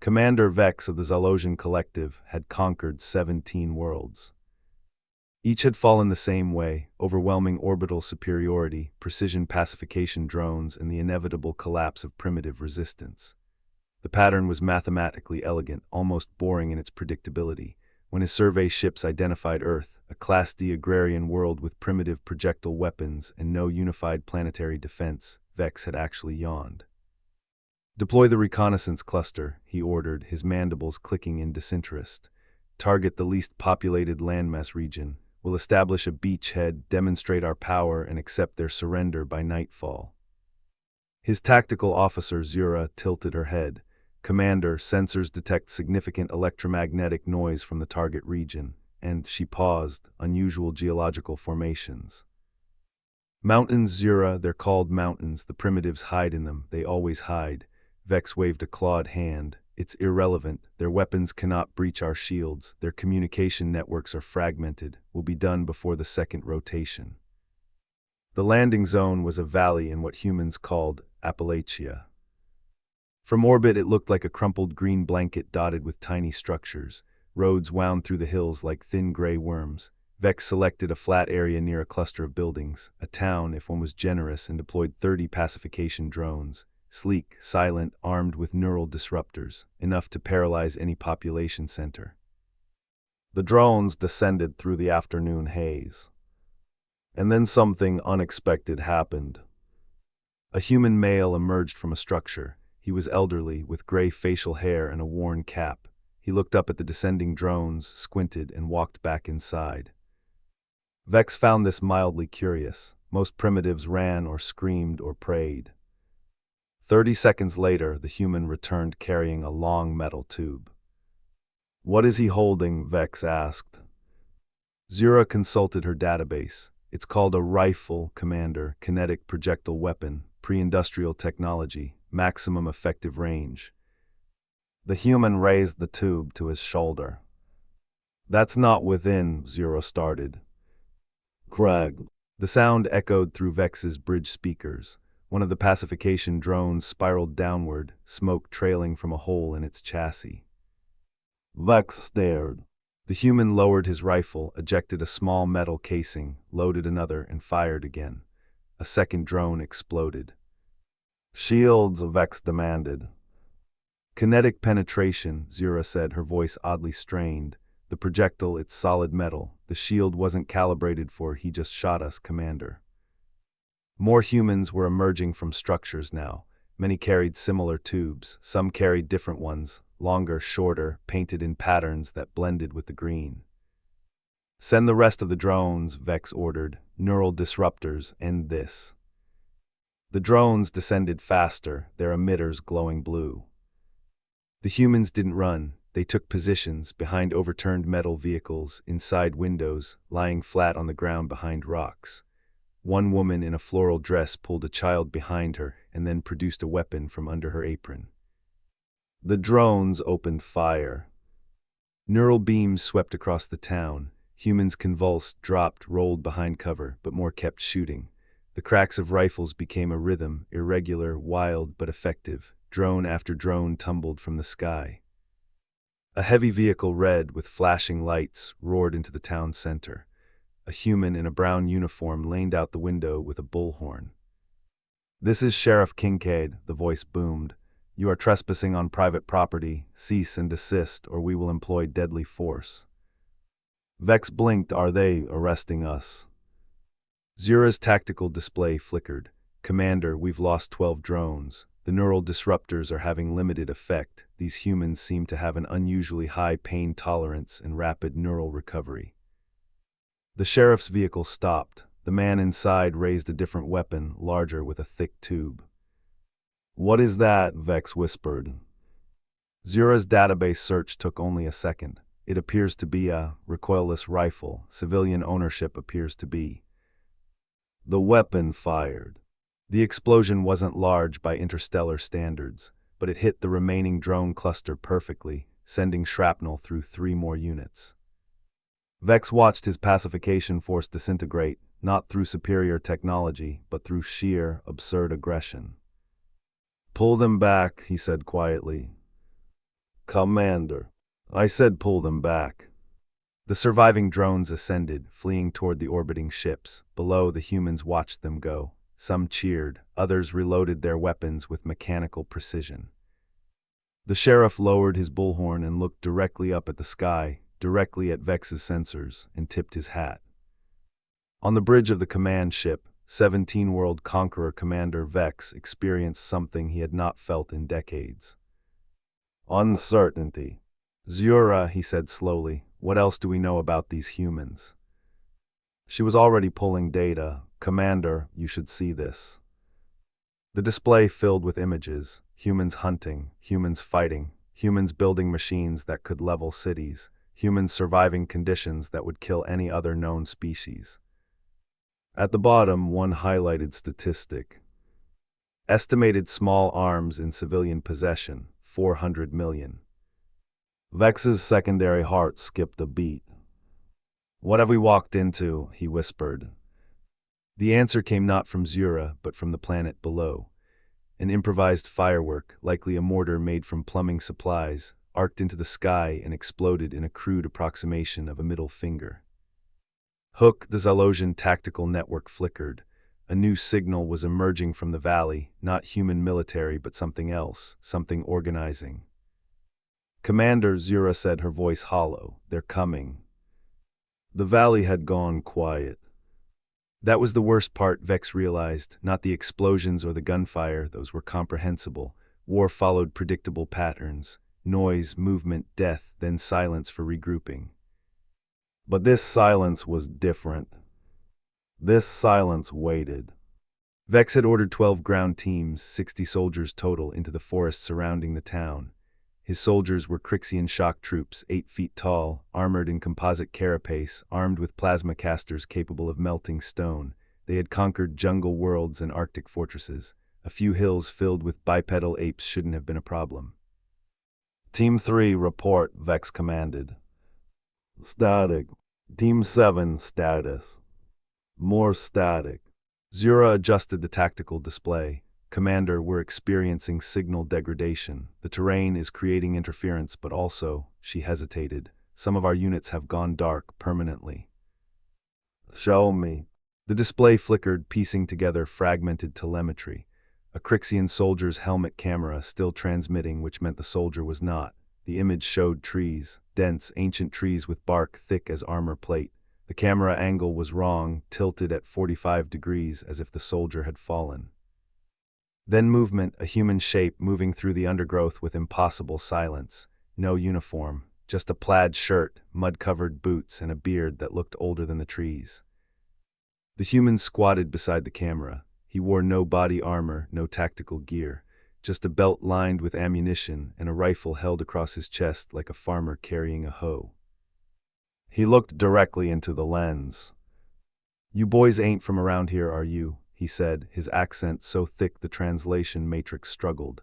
Commander Vex of the Zalosian Collective had conquered 17 worlds. Each had fallen the same way: overwhelming orbital superiority, precision pacification drones, and the inevitable collapse of primitive resistance. The pattern was mathematically elegant, almost boring in its predictability. When his survey ships identified Earth, a Class D agrarian world with primitive projectile weapons and no unified planetary defense, Vex had actually yawned. "Deploy the reconnaissance cluster," he ordered, his mandibles clicking in disinterest. "Target the least populated landmass region. We'll establish a beachhead, demonstrate our power, and accept their surrender by nightfall." His tactical officer, Zura, tilted her head. "Commander, sensors detect significant electromagnetic noise from the target region." And she paused. "Unusual geological formations." "Mountains, Zura, they're called mountains. The primitives hide in them. They always hide." Vex waved a clawed hand. "It's irrelevant. Their weapons cannot breach our shields. Their communication networks are fragmented. We'll be done before the second rotation." The landing zone was a valley in what humans called Appalachia. From orbit it looked like a crumpled green blanket dotted with tiny structures. Roads wound through the hills like thin gray worms. Vex selected a flat area near a cluster of buildings, a town if one was generous, and deployed 30 pacification drones. Sleek, silent, armed with neural disruptors, enough to paralyze any population center. The drones descended through the afternoon haze. And then something unexpected happened. A human male emerged from a structure. He was elderly, with gray facial hair and a worn cap. He looked up at the descending drones, squinted, and walked back inside. Vex found this mildly curious. Most primitives ran or screamed or prayed. 30 seconds later, the human returned carrying a long metal tube. "What is he holding?" Vex asked. Zura consulted her database. "It's called a rifle, Commander. Kinetic projectile weapon. Pre-industrial technology. Maximum effective range." The human raised the tube to his shoulder. "That's not within," Zura started. "Craig." The sound echoed through Vex's bridge speakers. One of the pacification drones spiraled downward, smoke trailing from a hole in its chassis. Vex stared. The human lowered his rifle, ejected a small metal casing, loaded another, and fired again. A second drone exploded. "Shields," Vex demanded. "Kinetic penetration," Zura said, her voice oddly strained. "The projectile, it's solid metal. The shield wasn't calibrated for, he just shot us, Commander." More humans were emerging from structures now. Many carried similar tubes. Some carried different ones, longer, shorter, painted in patterns that blended with the green. "Send the rest of the drones," Vex ordered. "Neural disruptors, end this." The drones descended faster, their emitters glowing blue. The humans didn't run. They took positions behind overturned metal vehicles, inside windows, lying flat on the ground behind rocks. One woman in a floral dress pulled a child behind her and then produced a weapon from under her apron. The drones opened fire. Neural beams swept across the town. Humans convulsed, dropped, rolled behind cover, but more kept shooting. The cracks of rifles became a rhythm, irregular, wild, but effective. Drone after drone tumbled from the sky. A heavy vehicle, red with flashing lights, roared into the town center. A human in a brown uniform leaned out the window with a bullhorn. "This is Sheriff Kincaid," the voice boomed. "You are trespassing on private property. Cease and desist, or we will employ deadly force." Vex blinked. "Are they arresting us?" Zura's tactical display flickered. "Commander, we've lost 12 drones. The neural disruptors are having limited effect. These humans seem to have an unusually high pain tolerance and rapid neural recovery." The sheriff's vehicle stopped. The man inside raised a different weapon, larger with a thick tube. "What is that?" Vex whispered. Zura's database search took only a second. "It appears to be a recoilless rifle. Civilian ownership appears to be." The weapon fired. The explosion wasn't large by interstellar standards, but it hit the remaining drone cluster perfectly, sending shrapnel through 3 more units. Vex watched his pacification force disintegrate, not through superior technology, but through sheer, absurd aggression. "Pull them back," he said quietly. Commander, I said pull them back. The surviving drones ascended, fleeing toward the orbiting ships. Below, the humans watched them go. Some cheered, others reloaded their weapons with mechanical precision. The sheriff lowered his bullhorn and looked directly up at the sky, directly at Vex's sensors, and tipped his hat. On the bridge of the command ship, 17-World Conqueror Commander Vex experienced something he had not felt in decades. Uncertainty. Zura, he said slowly, what else do we know about these humans? She was already pulling data. Commander, you should see this. The display filled with images, humans hunting, humans fighting, humans building machines that could level cities, humans surviving conditions that would kill any other known species. At the bottom, one highlighted statistic. Estimated small arms in civilian possession, 400 million. Vex's secondary heart skipped a beat. What have we walked into? He whispered. The answer came not from Zura, but from the planet below. An improvised firework, likely a mortar made from plumbing supplies, arced into the sky and exploded in a crude approximation of a middle finger. Hook, the Zalosian tactical network flickered. A new signal was emerging from the valley, not human military but something else, something organizing. Commander, Zura said, her voice hollow, they're coming. The valley had gone quiet. That was the worst part, Vex realized, not the explosions or the gunfire, those were comprehensible. War followed predictable patterns, noise, movement, death, then silence for regrouping. But this silence was different. This silence waited. Vex had ordered 12 ground teams, 60 soldiers total, into the forest surrounding the town. His soldiers were Crixian shock troops, 8 feet tall, armored in composite carapace, armed with plasma casters capable of melting stone. They had conquered jungle worlds and Arctic fortresses. A few hills filled with bipedal apes shouldn't have been a problem. Team 3, report, Vex commanded. Static. Team 7, status. More static. Zura adjusted the tactical display. Commander, we're experiencing signal degradation. The terrain is creating interference, but also, she hesitated, some of our units have gone dark permanently. Show me. The display flickered, piecing together fragmented telemetry. A Crixian soldier's helmet camera still transmitting, which meant the soldier was not. The image showed trees, dense, ancient trees with bark thick as armor plate. The camera angle was wrong, tilted at 45 degrees, as if the soldier had fallen. Then movement, a human shape moving through the undergrowth with impossible silence. No uniform, just a plaid shirt, mud-covered boots, and a beard that looked older than the trees. The human squatted beside the camera. He wore no body armor, no tactical gear, just a belt lined with ammunition and a rifle held across his chest like a farmer carrying a hoe. He looked directly into the lens. You boys ain't from around here, are you? He said, his accent so thick the translation matrix struggled.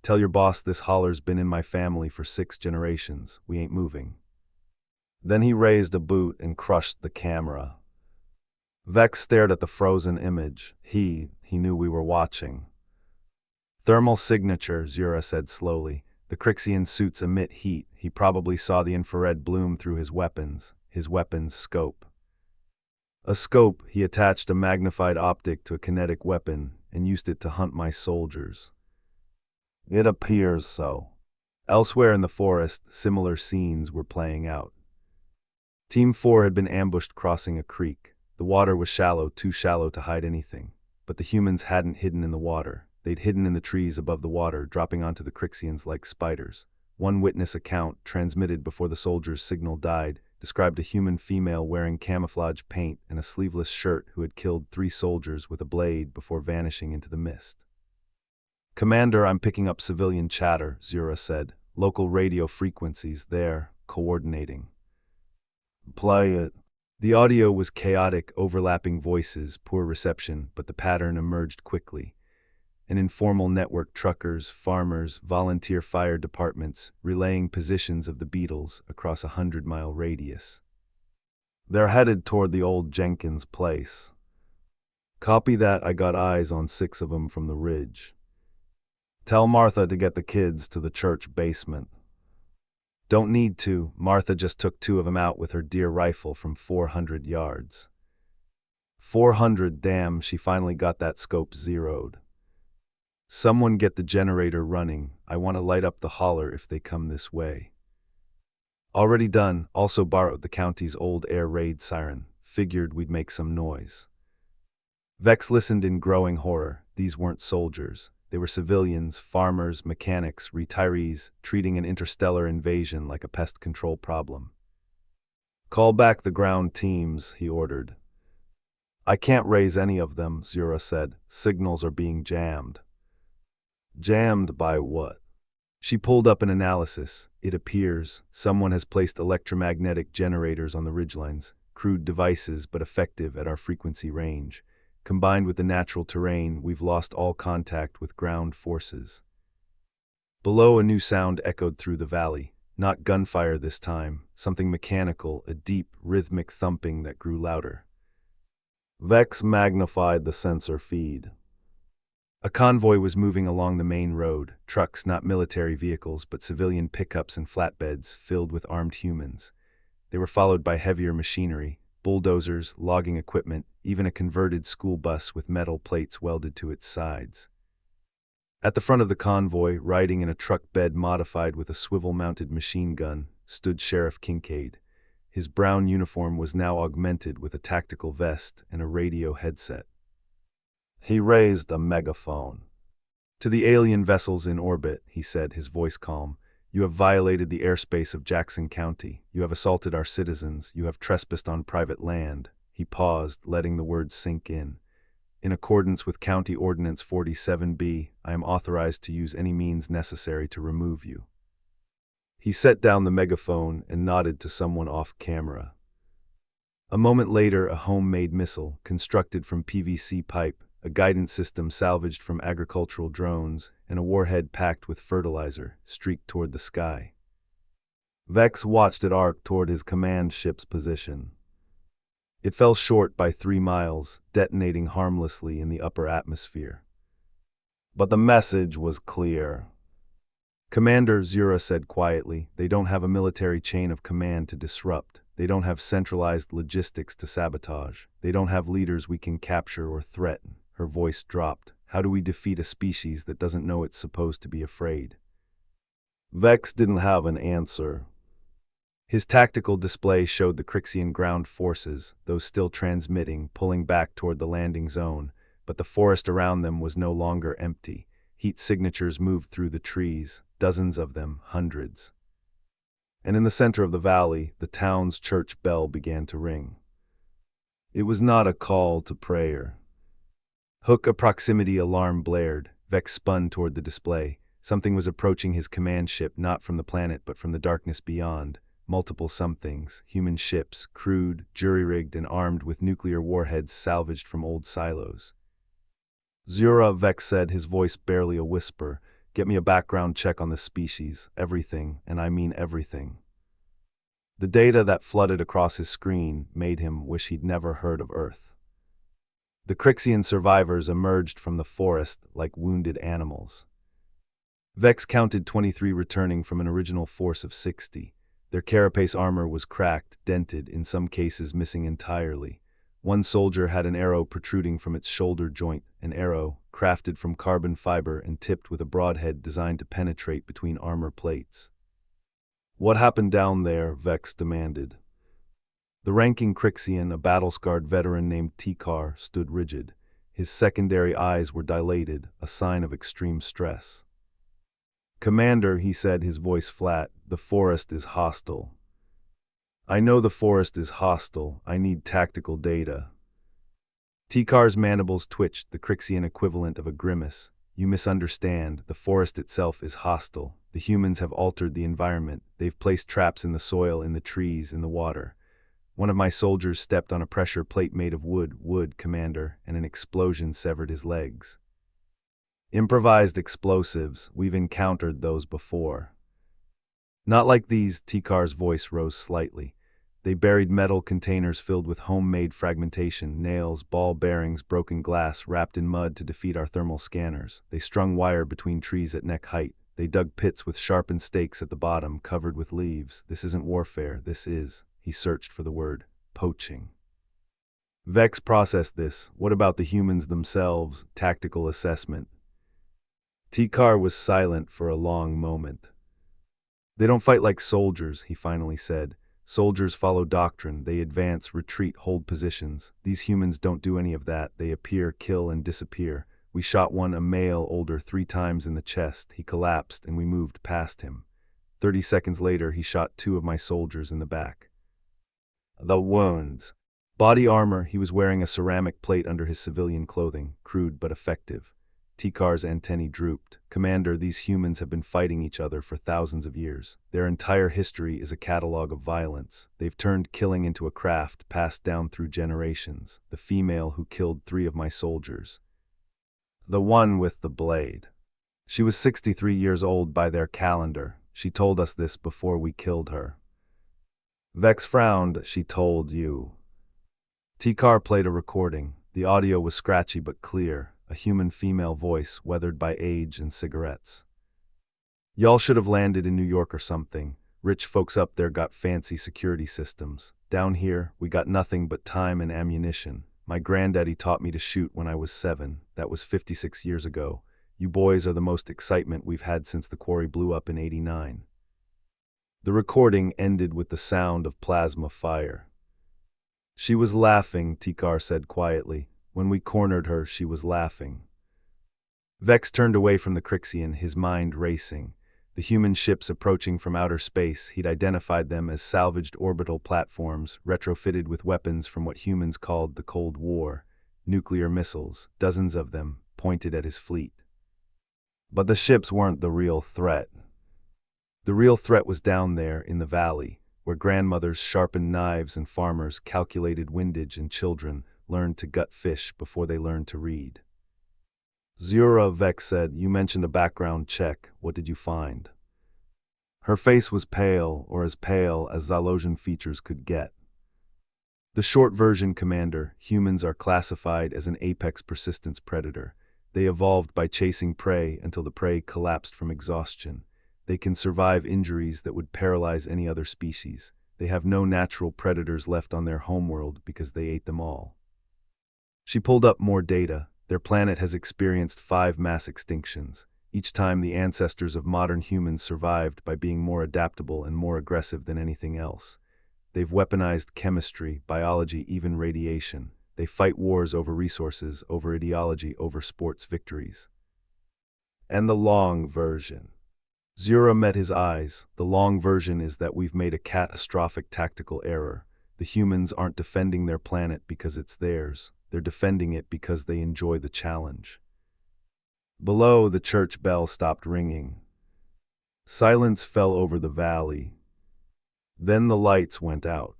Tell your boss this holler's been in my family for 6 generations. We ain't moving. Then he raised a boot and crushed the camera. Vex stared at the frozen image. He knew we were watching. Thermal signature, Zura said slowly. The Crixian suits emit heat. He probably saw the infrared bloom through his weapons scope. A scope, he attached a magnified optic to a kinetic weapon and used it to hunt my soldiers. It appears so. Elsewhere in the forest, similar scenes were playing out. Team 4 had been ambushed crossing a creek. The water was shallow, too shallow to hide anything. But the humans hadn't hidden in the water. They'd hidden in the trees above the water, dropping onto the Crixians like spiders. One witness account, transmitted before the soldier's signal died, described a human female wearing camouflage paint and a sleeveless shirt who had killed 3 soldiers with a blade before vanishing into the mist. Commander, I'm picking up civilian chatter, Zura said. Local radio frequencies there, coordinating. Play it. The audio was chaotic, overlapping voices, poor reception, but the pattern emerged quickly. An informal network, truckers, farmers, volunteer fire departments, relaying positions of the Beatles across a 100-mile radius. They're headed toward the old Jenkins place. Copy that, I got eyes on 6 of them from the ridge. Tell Martha to get the kids to the church basement. Don't need to. Martha just took 2 of them out with her deer rifle from 400 yards. 400, damn, she finally got that scope zeroed. Someone get the generator running. I want to light up the holler if they come this way. Already done. Also borrowed the county's old air raid siren. Figured we'd make some noise. Vex listened in growing horror. These weren't soldiers. They were civilians, farmers, mechanics, retirees, treating an interstellar invasion like a pest control problem. Call back the ground teams, he ordered. I can't raise any of them, Zura said. Signals are being jammed. Jammed by what? She pulled up an analysis. It appears someone has placed electromagnetic generators on the ridgelines, crude devices but effective at our frequency range. Combined with the natural terrain, we've lost all contact with ground forces. Below, a new sound echoed through the valley. Not gunfire this time, something mechanical, a deep, rhythmic thumping that grew louder. Vex magnified the sensor feed. A convoy was moving along the main road, trucks, not military vehicles, but civilian pickups and flatbeds filled with armed humans. They were followed by heavier machinery, bulldozers, logging equipment, even a converted school bus with metal plates welded to its sides. At the front of the convoy, riding in a truck bed modified with a swivel-mounted machine gun, stood Sheriff Kincaid. His brown uniform was now augmented with a tactical vest and a radio headset. He raised a megaphone. To the alien vessels in orbit, he said, his voice calm. You have violated the airspace of Jackson County. You have assaulted our citizens. You have trespassed on private land. He paused, letting the words sink in. In accordance with County Ordinance 47B, I am authorized to use any means necessary to remove you. He set down the megaphone and nodded to someone off camera. A moment later, a homemade missile, constructed from PVC pipe, a guidance system salvaged from agricultural drones, and a warhead packed with fertilizer, streaked toward the sky. Vex watched it arc toward his command ship's position. It fell short by 3 miles, detonating harmlessly in the upper atmosphere. But the message was clear. Commander, Zura said quietly, they don't have a military chain of command to disrupt. They don't have centralized logistics to sabotage. They don't have leaders we can capture or threaten. Her voice dropped. How do we defeat a species that doesn't know it's supposed to be afraid? Vex didn't have an answer. His tactical display showed the Crixian ground forces, those still transmitting, pulling back toward the landing zone, but the forest around them was no longer empty. Heat signatures moved through the trees, dozens of them, hundreds. And in the center of the valley, the town's church bell began to ring. It was not a call to prayer. Hook, a proximity alarm blared. Vex spun toward the display. Something was approaching his command ship, not from the planet but from the darkness beyond. Multiple somethings, human ships, crewed, jury-rigged, and armed with nuclear warheads salvaged from old silos. Zura, Vex said, his voice barely a whisper, get me a background check on this species, everything, and I mean everything. The data that flooded across his screen made him wish he'd never heard of Earth. The Crixian survivors emerged from the forest like wounded animals. Vex counted 23 returning from an original force of 60. Their carapace armor was cracked, dented, in some cases missing entirely. One soldier had an arrow protruding from its shoulder joint, an arrow crafted from carbon fiber and tipped with a broadhead designed to penetrate between armor plates. What happened down there? Vex demanded. The ranking Crixian, a battle-scarred veteran named Tikar, stood rigid. His secondary eyes were dilated, a sign of extreme stress. Commander, he said, his voice flat, the forest is hostile. I know the forest is hostile. I need tactical data. Tikar's mandibles twitched, the Crixian equivalent of a grimace. You misunderstand. The forest itself is hostile. The humans have altered the environment. They've placed traps in the soil, in the trees, in the water. One of my soldiers stepped on a pressure plate made of wood, Commander, and an explosion severed his legs. Improvised explosives, we've encountered those before. Not like these, Tikar's voice rose slightly. They buried metal containers filled with homemade fragmentation, nails, ball bearings, broken glass wrapped in mud to defeat our thermal scanners. They strung wire between trees at neck height. They dug pits with sharpened stakes at the bottom, covered with leaves. This isn't warfare, this is, he searched for the word, poaching. Vex processed this. What about the humans themselves? Tactical assessment. Tikar was silent for a long moment. They don't fight like soldiers, he finally said. Soldiers follow doctrine, they advance, retreat, hold positions. These humans don't do any of that. They appear, kill, and disappear. We shot one, a male, older, 3 times in the chest. He collapsed, and we moved past him. 30 seconds later, he shot 2 of my soldiers in the back. The wounds. Body armor, he was wearing a ceramic plate under his civilian clothing, crude but effective. Tikar's antennae drooped. Commander, these humans have been fighting each other for thousands of years. Their entire history is a catalog of violence. They've turned killing into a craft passed down through generations. The female who killed 3 of my soldiers. The one with the blade. She was 63 years old by their calendar. She told us this before we killed her. Vex frowned. She told you. Tikar played a recording. The audio was scratchy but clear. A human female voice, weathered by age and cigarettes. Y'all should have landed in New York or something. Rich folks up there got fancy security systems. Down here, we got nothing but time and ammunition. My granddaddy taught me to shoot when I was 7. That was 56 years ago. You boys are the most excitement we've had since the quarry blew up in '89. The recording ended with the sound of plasma fire. She was laughing, Tikar said quietly. When we cornered her, she was laughing. Vex turned away from the Crixian, his mind racing. The human ships approaching from outer space, he'd identified them as salvaged orbital platforms, retrofitted with weapons from what humans called the Cold War. Nuclear missiles, dozens of them, pointed at his fleet. But the ships weren't the real threat. The real threat was down there in the valley, where grandmothers sharpened knives and farmers calculated windage and children learned to gut fish before they learned to read. Zura, Vex said, you mentioned a background check. What did you find? Her face was pale, or as pale as Zalosian features could get. The short version, Commander, humans are classified as an apex persistence predator. They evolved by chasing prey until the prey collapsed from exhaustion. They can survive injuries that would paralyze any other species. They have no natural predators left on their homeworld because they ate them all. She pulled up more data. Their planet has experienced 5 mass extinctions. Each time the ancestors of modern humans survived by being more adaptable and more aggressive than anything else. They've weaponized chemistry, biology, even radiation. They fight wars over resources, over ideology, over sports victories. And the long version. Zura met his eyes. The long version is that we've made a catastrophic tactical error. The humans aren't defending their planet because it's theirs. They're defending it because they enjoy the challenge. Below, the church bell stopped ringing. Silence fell over the valley. Then the lights went out.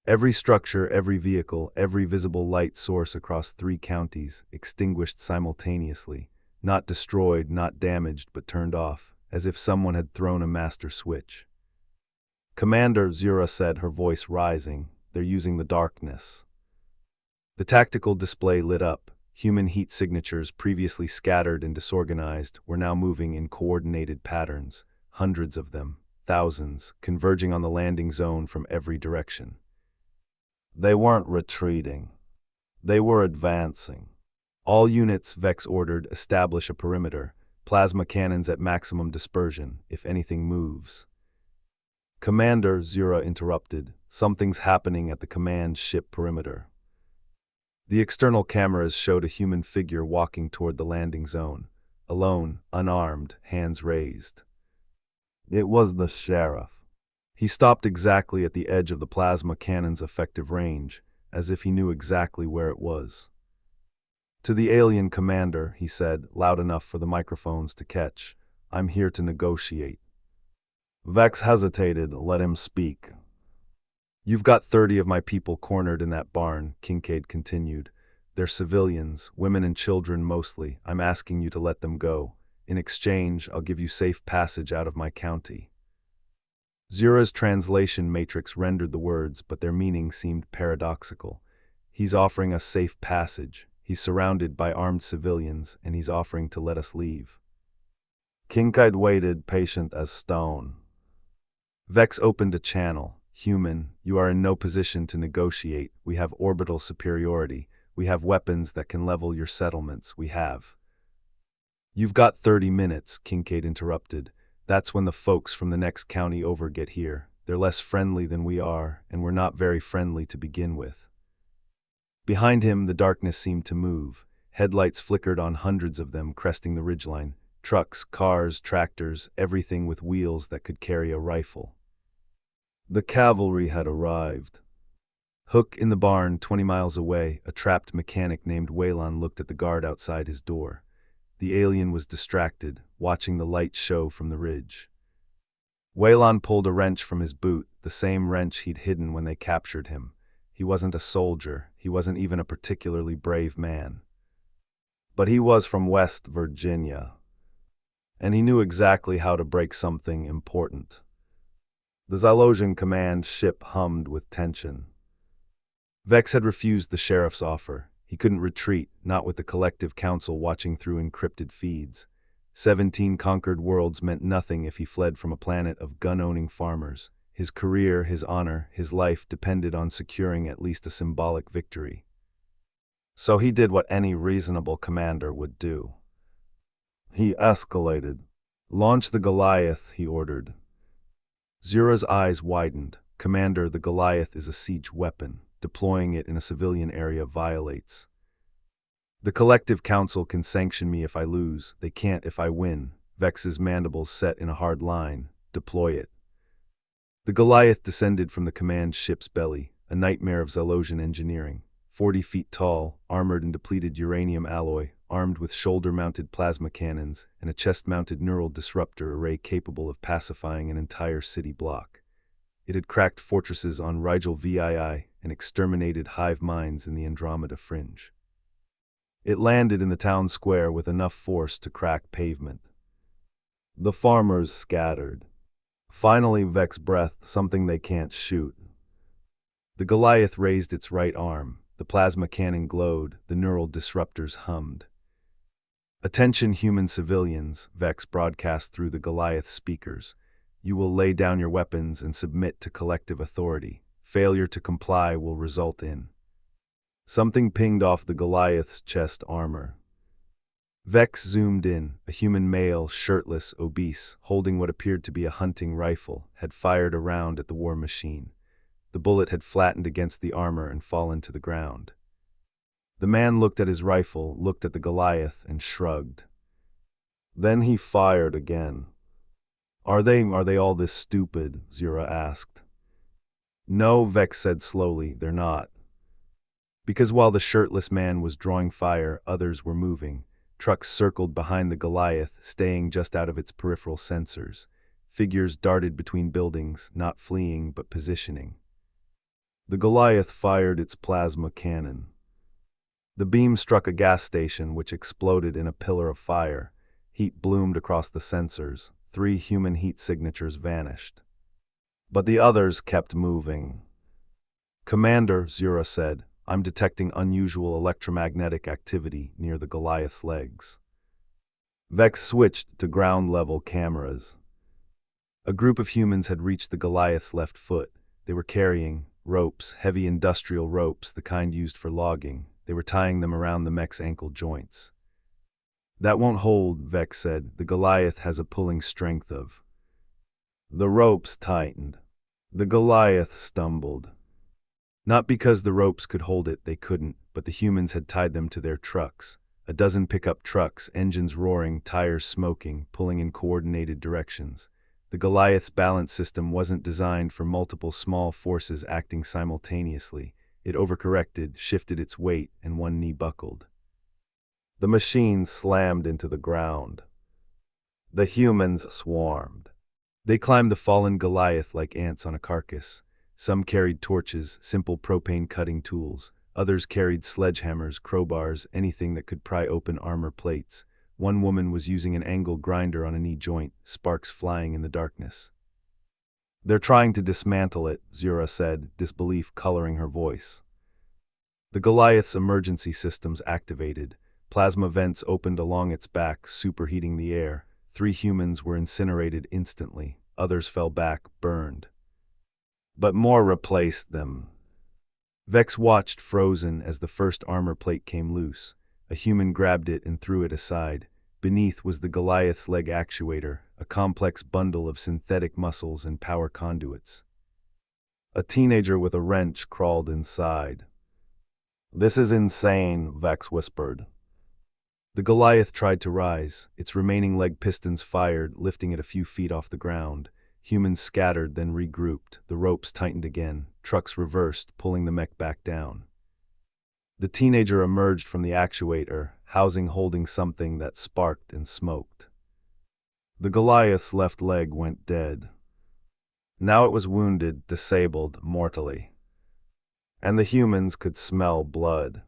Every structure, every vehicle, every visible light source across 3 counties extinguished simultaneously. Not destroyed, not damaged, but turned off, as if someone had thrown a master switch. Commander, Zura said, her voice rising, they're using the darkness. The tactical display lit up. Human heat signatures, previously scattered and disorganized, were now moving in coordinated patterns, hundreds of them, thousands, converging on the landing zone from every direction. They weren't retreating. They were advancing. All units, Vex ordered, establish a perimeter. Plasma cannons at maximum dispersion, if anything moves. Commander, Zura interrupted, something's happening at the command ship perimeter. The external cameras showed a human figure walking toward the landing zone, alone, unarmed, hands raised. It was the sheriff. He stopped exactly at the edge of the plasma cannon's effective range, as if he knew exactly where it was. To the alien commander, he said, loud enough for the microphones to catch, I'm here to negotiate. Vex hesitated. Let him speak. You've got 30 of my people cornered in that barn, Kincaid continued. They're civilians, women and children mostly. I'm asking you to let them go. In exchange, I'll give you safe passage out of my county. Zura's translation matrix rendered the words, but their meaning seemed paradoxical. He's offering us safe passage. He's surrounded by armed civilians, and he's offering to let us leave. Kincaid waited, patient as stone. Vex opened a channel. Human, you are in no position to negotiate. We have orbital superiority. We have weapons that can level your settlements. We have. You've got 30 minutes, Kincaid interrupted. That's when the folks from the next county over get here. They're less friendly than we are, and we're not very friendly to begin with. Behind him, the darkness seemed to move. Headlights flickered on hundreds of them, cresting the ridgeline. Trucks, cars, tractors, everything with wheels that could carry a rifle. The cavalry had arrived. Hook in the barn, 20 miles away, a trapped mechanic named Waylon looked at the guard outside his door. The alien was distracted, watching the light show from the ridge. Waylon pulled a wrench from his boot, the same wrench he'd hidden when they captured him. He wasn't a soldier, he wasn't even a particularly brave man. But he was from West Virginia, and he knew exactly how to break something important. The Zalosian command ship hummed with tension. Vex had refused the sheriff's offer. He couldn't retreat, not with the collective council watching through encrypted feeds. 17 conquered worlds meant nothing if he fled from a planet of gun-owning farmers. His career, his honor, his life depended on securing at least a symbolic victory. So he did what any reasonable commander would do. He escalated. "Launch the Goliath," he ordered. Zura's eyes widened. "Commander, the Goliath is a siege weapon. Deploying it in a civilian area violates. The collective council can sanction me if I lose. They can't if I win." Vex's mandibles set in a hard line. "Deploy it." The Goliath descended from the command ship's belly, a nightmare of Zalosian engineering. 40 feet tall, armored in depleted uranium alloy, armed with shoulder-mounted plasma cannons and a chest-mounted neural disruptor array capable of pacifying an entire city block. It had cracked fortresses on Rigel VII and exterminated hive minds in the Andromeda Fringe. It landed in the town square with enough force to crack pavement. The farmers scattered. Finally, Vex breathed, "Something they can't shoot." The Goliath raised its right arm. The plasma cannon glowed, the neural disruptors hummed. "Attention human civilians," Vex broadcast through the Goliath speakers. "You will lay down your weapons and submit to collective authority. Failure to comply will result in..." Something pinged off the Goliath's chest armor. Vex zoomed in. A human male, shirtless, obese, holding what appeared to be a hunting rifle, had fired a round at the war machine. The bullet had flattened against the armor and fallen to the ground. The man looked at his rifle, looked at the Goliath, and shrugged. Then he fired again. Are they all this stupid?" Zura asked. "No," Vex said slowly, "they're not." Because while the shirtless man was drawing fire, others were moving. Trucks circled behind the Goliath, staying just out of its peripheral sensors. Figures darted between buildings, not fleeing but positioning. The Goliath fired its plasma cannon. The beam struck a gas station, which exploded in a pillar of fire. Heat bloomed across the sensors. 3 human heat signatures vanished. But the others kept moving. "Commander," Zura said, "I'm detecting unusual electromagnetic activity near the Goliath's legs." Vex switched to ground-level cameras. A group of humans had reached the Goliath's left foot. They were carrying ropes, heavy industrial ropes, the kind used for logging. They were tying them around the mech's ankle joints. "That won't hold," Vex said. "The Goliath has a pulling strength of..." The ropes tightened. The Goliath stumbled. Not because the ropes could hold it, they couldn't, but the humans had tied them to their trucks. A dozen pickup trucks, engines roaring, tires smoking, pulling in coordinated directions. The Goliath's balance system wasn't designed for multiple small forces acting simultaneously. It overcorrected, shifted its weight, and one knee buckled. The machine slammed into the ground. The humans swarmed. They climbed the fallen Goliath like ants on a carcass. Some carried torches, simple propane-cutting tools. Others carried sledgehammers, crowbars, anything that could pry open armor plates. One woman was using an angle grinder on a knee joint, sparks flying in the darkness. "They're trying to dismantle it," Zura said, disbelief coloring her voice. The Goliath's emergency systems activated. Plasma vents opened along its back, superheating the air. 3 humans were incinerated instantly, others fell back, burned. But more replaced them. Vex watched frozen as the first armor plate came loose. A human grabbed it and threw it aside. Beneath was the Goliath's leg actuator, a complex bundle of synthetic muscles and power conduits. A teenager with a wrench crawled inside. "This is insane," Vex whispered. The Goliath tried to rise. Its remaining leg pistons fired, lifting it a few feet off the ground. Humans scattered, then regrouped. The ropes tightened again. Trucks reversed, pulling the mech back down. The teenager emerged from the actuator, holding something that sparked and smoked. The Goliath's left leg went dead. Now it was wounded, disabled, mortally. And the humans could smell blood.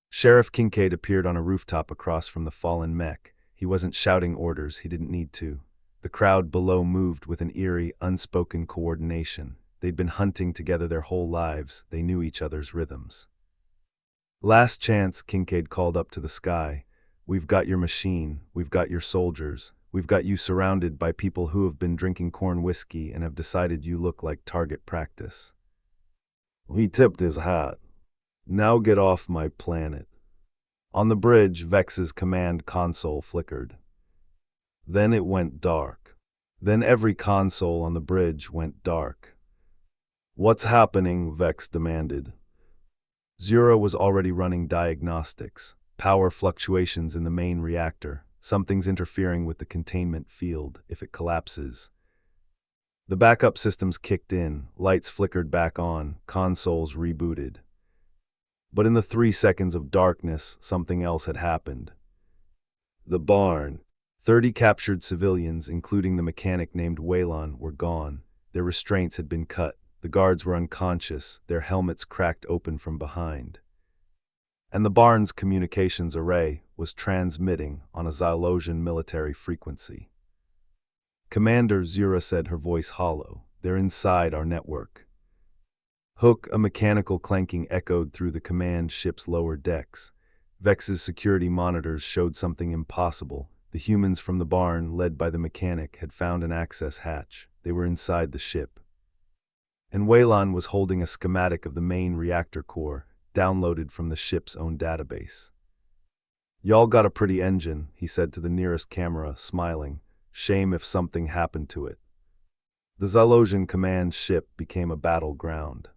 Sheriff Kincaid appeared on a rooftop across from the fallen mech. He wasn't shouting orders, he didn't need to. The crowd below moved with an eerie, unspoken coordination. They'd been hunting together their whole lives, they knew each other's rhythms. "Last chance," Kincaid called up to the sky. "We've got your machine, we've got your soldiers, we've got you surrounded by people who have been drinking corn whiskey and have decided you look like target practice." He tipped his hat. "Now get off my planet." On the bridge, Vex's command console flickered. Then it went dark. Then every console on the bridge went dark. "What's happening?" Vex demanded. Zero was already running diagnostics. Power fluctuations in the main reactor. Something's interfering with the containment field. If it collapses. The backup systems kicked in, lights flickered back on, consoles rebooted. But in the 3 seconds of darkness, something else had happened. The barn. 30 captured civilians, including the mechanic named Waylon, were gone. Their restraints had been cut. The guards were unconscious, their helmets cracked open from behind. And the barn's communications array was transmitting on a Zylosian military frequency. "Commander," Zura said, her voice hollow, "they're inside our network." Hook, a mechanical clanking echoed through the command ship's lower decks. Vex's security monitors showed something impossible. The humans from the barn, led by the mechanic, had found an access hatch. They were inside the ship. And Waylon was holding a schematic of the main reactor core, downloaded from the ship's own database. "Y'all got a pretty engine," he said to the nearest camera, smiling. "Shame if something happened to it." The Zylosian command ship became a battleground.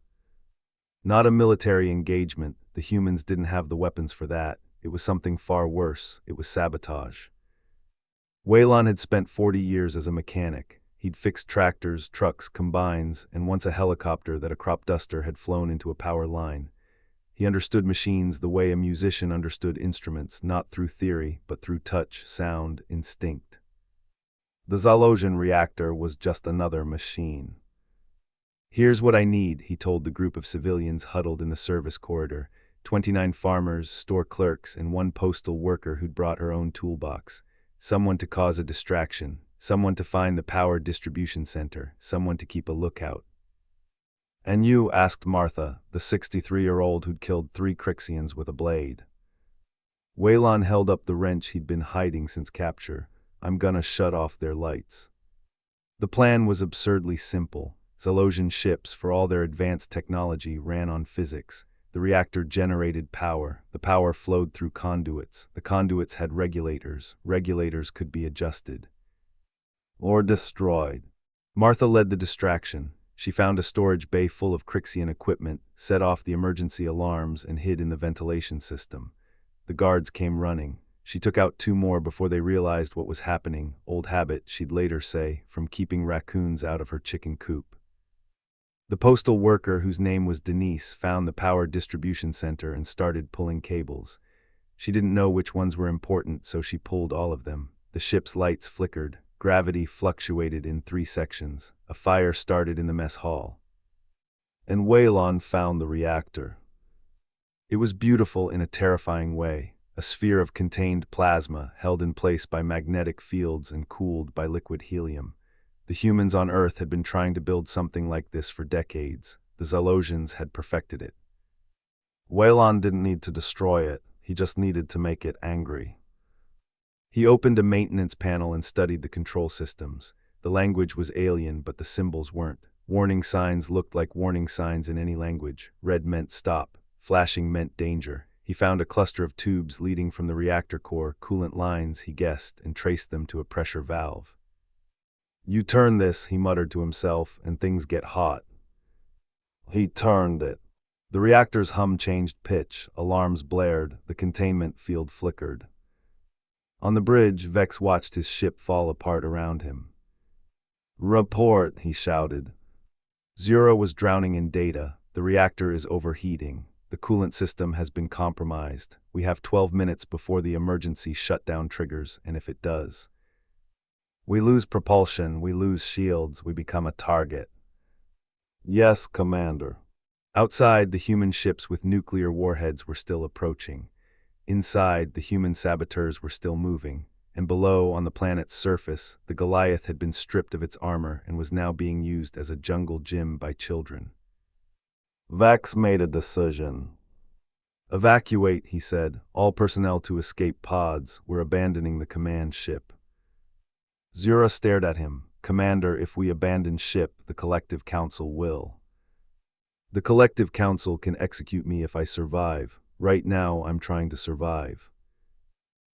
Not a military engagement, the humans didn't have the weapons for that. It was something far worse, it was sabotage. Waylon had spent 40 years as a mechanic. He'd fixed tractors, trucks, combines, and once a helicopter that a crop duster had flown into a power line. He understood machines the way a musician understood instruments, not through theory, but through touch, sound, instinct. The Zylosian reactor was just another machine. "Here's what I need," he told the group of civilians huddled in the service corridor. 29 farmers, store clerks, and 1 postal worker who'd brought her own toolbox. Someone to cause a distraction, someone to find the power distribution center, someone to keep a lookout. "And you?" asked Martha, the 63-year-old who'd killed 3 Crixians with a blade. Waylon held up the wrench he'd been hiding since capture. "I'm gonna shut off their lights." The plan was absurdly simple. Zylosian ships, for all their advanced technology, ran on physics. The reactor generated power. The power flowed through conduits. The conduits had regulators. Regulators could be adjusted. Or destroyed. Martha led the distraction. She found a storage bay full of Crixian equipment, set off the emergency alarms, and hid in the ventilation system. The guards came running. She took out 2 more before they realized what was happening. Old habit, she'd later say, from keeping raccoons out of her chicken coop. The postal worker, whose name was Denise, found the power distribution center and started pulling cables. She didn't know which ones were important, so she pulled all of them. The ship's lights flickered. Gravity fluctuated in 3 sections. A fire started in the mess hall. And Waylon found the reactor. It was beautiful in a terrifying way. A sphere of contained plasma, held in place by magnetic fields and cooled by liquid helium. The humans on Earth had been trying to build something like this for decades. The Zylosians had perfected it. Waylon didn't need to destroy it, he just needed to make it angry. He opened a maintenance panel and studied the control systems. The language was alien, but the symbols weren't. Warning signs looked like warning signs in any language. Red meant stop. Flashing meant danger. He found a cluster of tubes leading from the reactor core, coolant lines, he guessed, and traced them to a pressure valve. You turn this, he muttered to himself, and things get hot. He turned it. The reactor's hum changed pitch, alarms blared, the containment field flickered. On the bridge, Vex watched his ship fall apart around him. Report, he shouted. Zero was drowning in data. The reactor is overheating. The coolant system has been compromised. We have 12 minutes before the emergency shutdown triggers, and if it does, we lose propulsion, we lose shields, we become a target. Yes, Commander. Outside, the human ships with nuclear warheads were still approaching. Inside, the human saboteurs were still moving. And below, on the planet's surface, the Goliath had been stripped of its armor and was now being used as a jungle gym by children. Vex made a decision. Evacuate, he said. All personnel to escape pods. We're abandoning the command ship. Zura stared at him. Commander, if we abandon ship, the Collective Council will. The Collective Council can execute me if I survive. Right now, I'm trying to survive.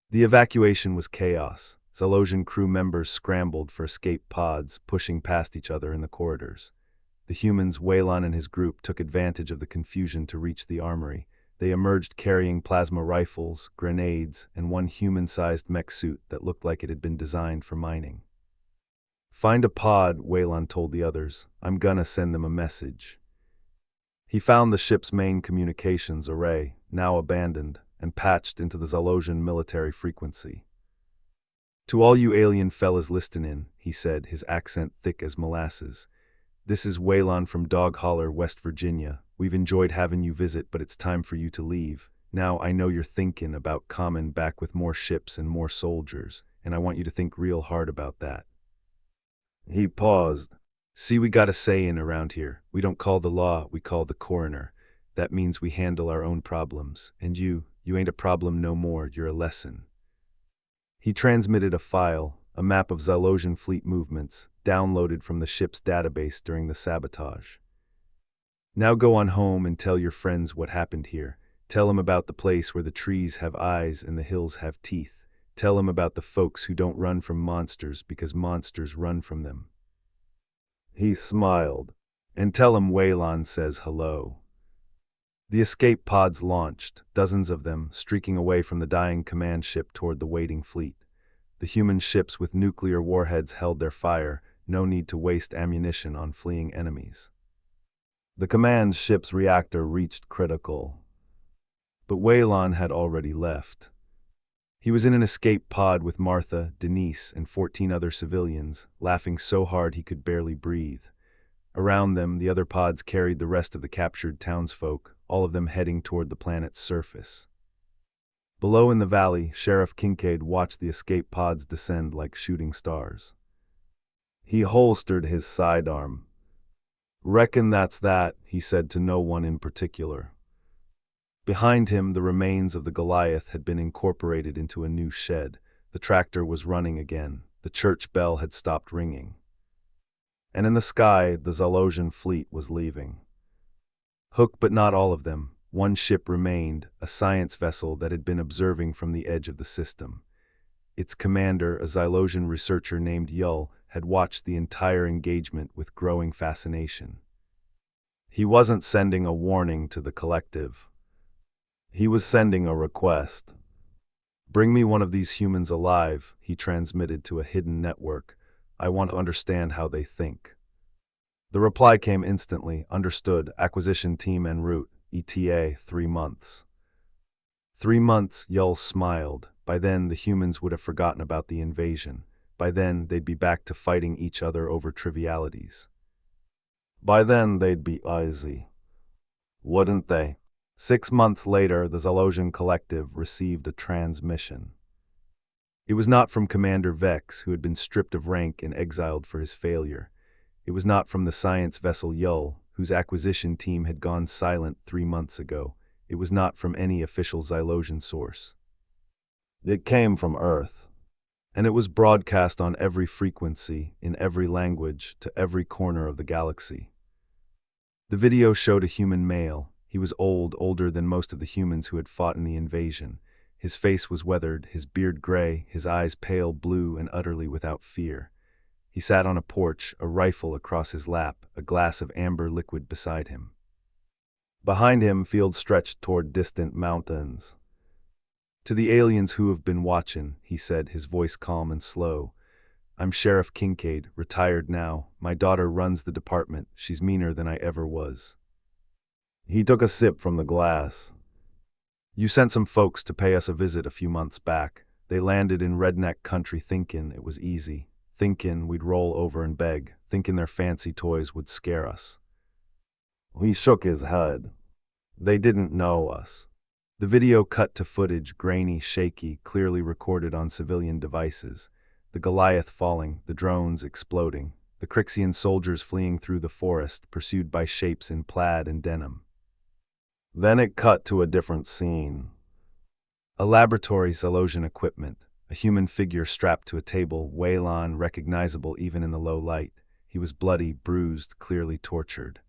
The evacuation was chaos. Zalosian crew members scrambled for escape pods, pushing past each other in the corridors. The humans, Waylon and his group, took advantage of the confusion to reach the armory. They emerged carrying plasma rifles, grenades, and one human-sized mech suit that looked like it had been designed for mining. Find a pod, Waylon told the others. I'm gonna send them a message. He found the ship's main communications array, now abandoned, and patched into the Zalosian military frequency. To all you alien fellas listening, he said, his accent thick as molasses. This is Waylon from Dog Holler, West Virginia. We've enjoyed having you visit, but it's time for you to leave. Now I know you're thinking about coming back with more ships and more soldiers, and I want you to think real hard about that. He paused. See, we got a say-in around here. We don't call the law, we call the coroner. That means we handle our own problems. And you ain't a problem no more, you're a lesson. He transmitted a file, a map of Zalosian fleet movements, downloaded from the ship's database during the sabotage. Now go on home and tell your friends what happened here. Tell them about the place where the trees have eyes and the hills have teeth. Tell them about the folks who don't run from monsters because monsters run from them. He smiled. And tell them Waylon says hello. The escape pods launched, dozens of them, streaking away from the dying command ship toward the waiting fleet. The human ships with nuclear warheads held their fire, no need to waste ammunition on fleeing enemies. The command ship's reactor reached critical. But Waylon had already left. He was in an escape pod with Martha, Denise, and 14 other civilians, laughing so hard he could barely breathe. Around them, the other pods carried the rest of the captured townsfolk, all of them heading toward the planet's surface. Below in the valley, Sheriff Kincaid watched the escape pods descend like shooting stars. He holstered his sidearm. Reckon that's that, he said to no one in particular. Behind him, the remains of the Goliath had been incorporated into a new shed. The tractor was running again. The church bell had stopped ringing. And in the sky, the Zalosian fleet was leaving. Hooked but not all of them. One ship remained, a science vessel that had been observing from the edge of the system. Its commander, a Zalosian researcher named Yull, had watched the entire engagement with growing fascination. He wasn't sending a warning to the collective. He was sending a request. Bring me one of these humans alive, he transmitted to a hidden network. I want to understand how they think. The reply came instantly. Understood. Acquisition team en route. ETA 3 months. 3 months, Yull smiled. By then, the humans would have forgotten about the invasion. By then, they'd be back to fighting each other over trivialities. By then, they'd be easy. Wouldn't they? 6 months later, the Zalosian Collective received a transmission. It was not from Commander Vex, who had been stripped of rank and exiled for his failure. It was not from the science vessel Yull, whose acquisition team had gone silent 3 months ago. It was not from any official Zalosian source. It came from Earth. And it was broadcast on every frequency, in every language, to every corner of the galaxy. The video showed a human male. He was old, older than most of the humans who had fought in the invasion. His face was weathered, his beard gray, his eyes pale blue and utterly without fear. He sat on a porch, a rifle across his lap, a glass of amber liquid beside him. Behind him, fields stretched toward distant mountains. "To the aliens who have been watching," he said, his voice calm and slow. "I'm Sheriff Kincaid, retired now. My daughter runs the department. She's meaner than I ever was." He took a sip from the glass. "You sent some folks to pay us a visit a few months back. They landed in Redneck country thinking it was easy, thinking we'd roll over and beg, thinking their fancy toys would scare us." He shook his head. "They didn't know us." The video cut to footage, grainy, shaky, clearly recorded on civilian devices. The Goliath falling, the drones exploding, the Crixian soldiers fleeing through the forest, pursued by shapes in plaid and denim. Then it cut to a different scene. A laboratory, Zalosian equipment, a human figure strapped to a table, Waylon recognizable even in the low light. He was bloody, bruised, clearly tortured.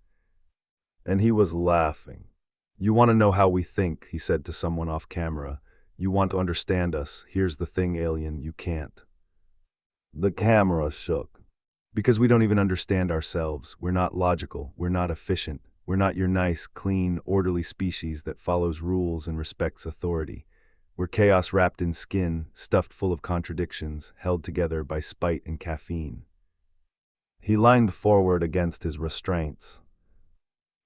And he was laughing. "You want to know how we think," he said to someone off camera. "You want to understand us. Here's the thing, alien, you can't." The camera shook. "Because we don't even understand ourselves. We're not logical. We're not efficient. We're not your nice, clean, orderly species that follows rules and respects authority. We're chaos wrapped in skin, stuffed full of contradictions, held together by spite and caffeine." He leaned forward against his restraints.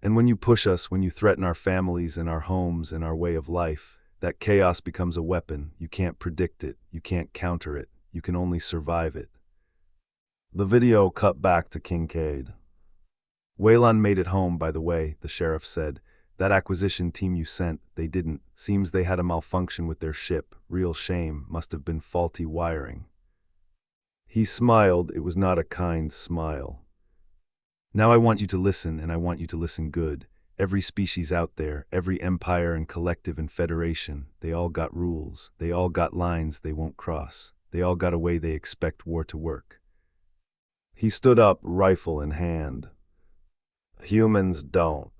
"And when you push us, when you threaten our families and our homes and our way of life, that chaos becomes a weapon. You can't predict it. You can't counter it. You can only survive it." The video cut back to Kincaid. "Waylon made it home, by the way," the sheriff said. "That acquisition team you sent, they didn't. Seems they had a malfunction with their ship. Real shame. Must have been faulty wiring." He smiled. It was not a kind smile. "Now I want you to listen, and I want you to listen good. Every species out there, every empire and collective and federation, they all got rules. They all got lines they won't cross. They all got a way they expect war to work." He stood up, rifle in hand. "Humans don't."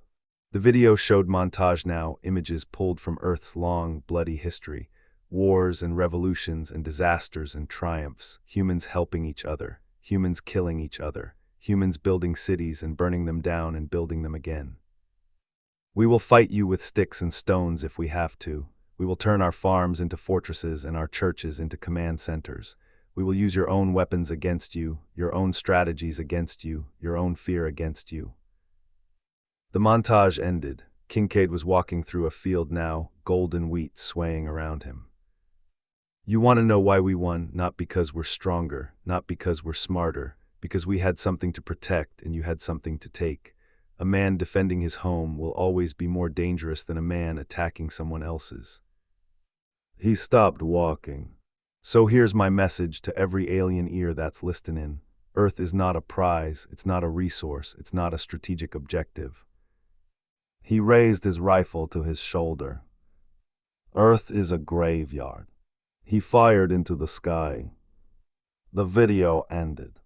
The video showed montage now, images pulled from Earth's long, bloody history. Wars and revolutions and disasters and triumphs. Humans helping each other. Humans killing each other. Humans building cities and burning them down and building them again. "We will fight you with sticks and stones if we have to. We will turn our farms into fortresses and our churches into command centers. We will use your own weapons against you, your own strategies against you, your own fear against you." The montage ended. Kincaid was walking through a field now, golden wheat swaying around him. "You want to know why we won? Not because we're stronger, not because we're smarter, because we had something to protect and you had something to take. A man defending his home will always be more dangerous than a man attacking someone else's." He stopped walking. "So here's my message to every alien ear that's listening. Earth is not a prize, it's not a resource, it's not a strategic objective." He raised his rifle to his shoulder. "Earth is a graveyard." He fired into the sky. The video ended.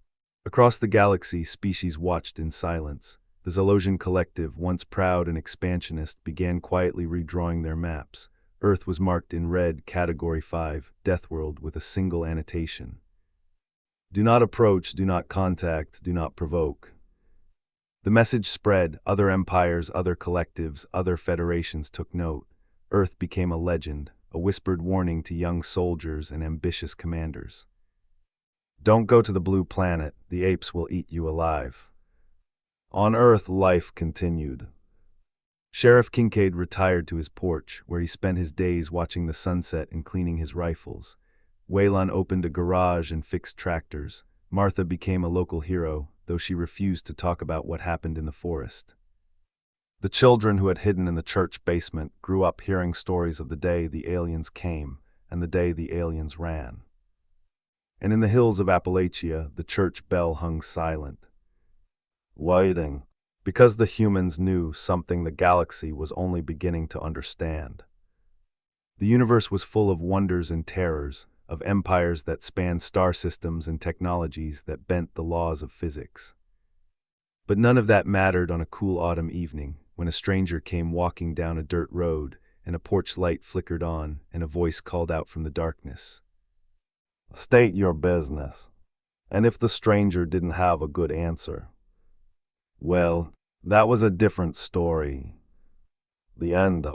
Across the galaxy, species watched in silence. The Zalosian collective, once proud and expansionist, began quietly redrawing their maps. Earth was marked in red, Category 5, Deathworld, with a single annotation. "Do not approach, do not contact, do not provoke." The message spread. Other empires, other collectives, other federations took note. Earth became a legend, a whispered warning to young soldiers and ambitious commanders. "Don't go to the blue planet, the apes will eat you alive." On Earth, life continued. Sheriff Kincaid retired to his porch, where he spent his days watching the sunset and cleaning his rifles. Waylon opened a garage and fixed tractors. Martha became a local hero, though she refused to talk about what happened in the forest. The children who had hidden in the church basement grew up hearing stories of the day the aliens came and the day the aliens ran. And in the hills of Appalachia, the church bell hung silent, waiting, because the humans knew something the galaxy was only beginning to understand. The universe was full of wonders and terrors, of empires that spanned star systems and technologies that bent the laws of physics. But none of that mattered on a cool autumn evening, when a stranger came walking down a dirt road, and a porch light flickered on, and a voice called out from the darkness. "State your business." And if the stranger didn't have a good answer, well, that was a different story. The end.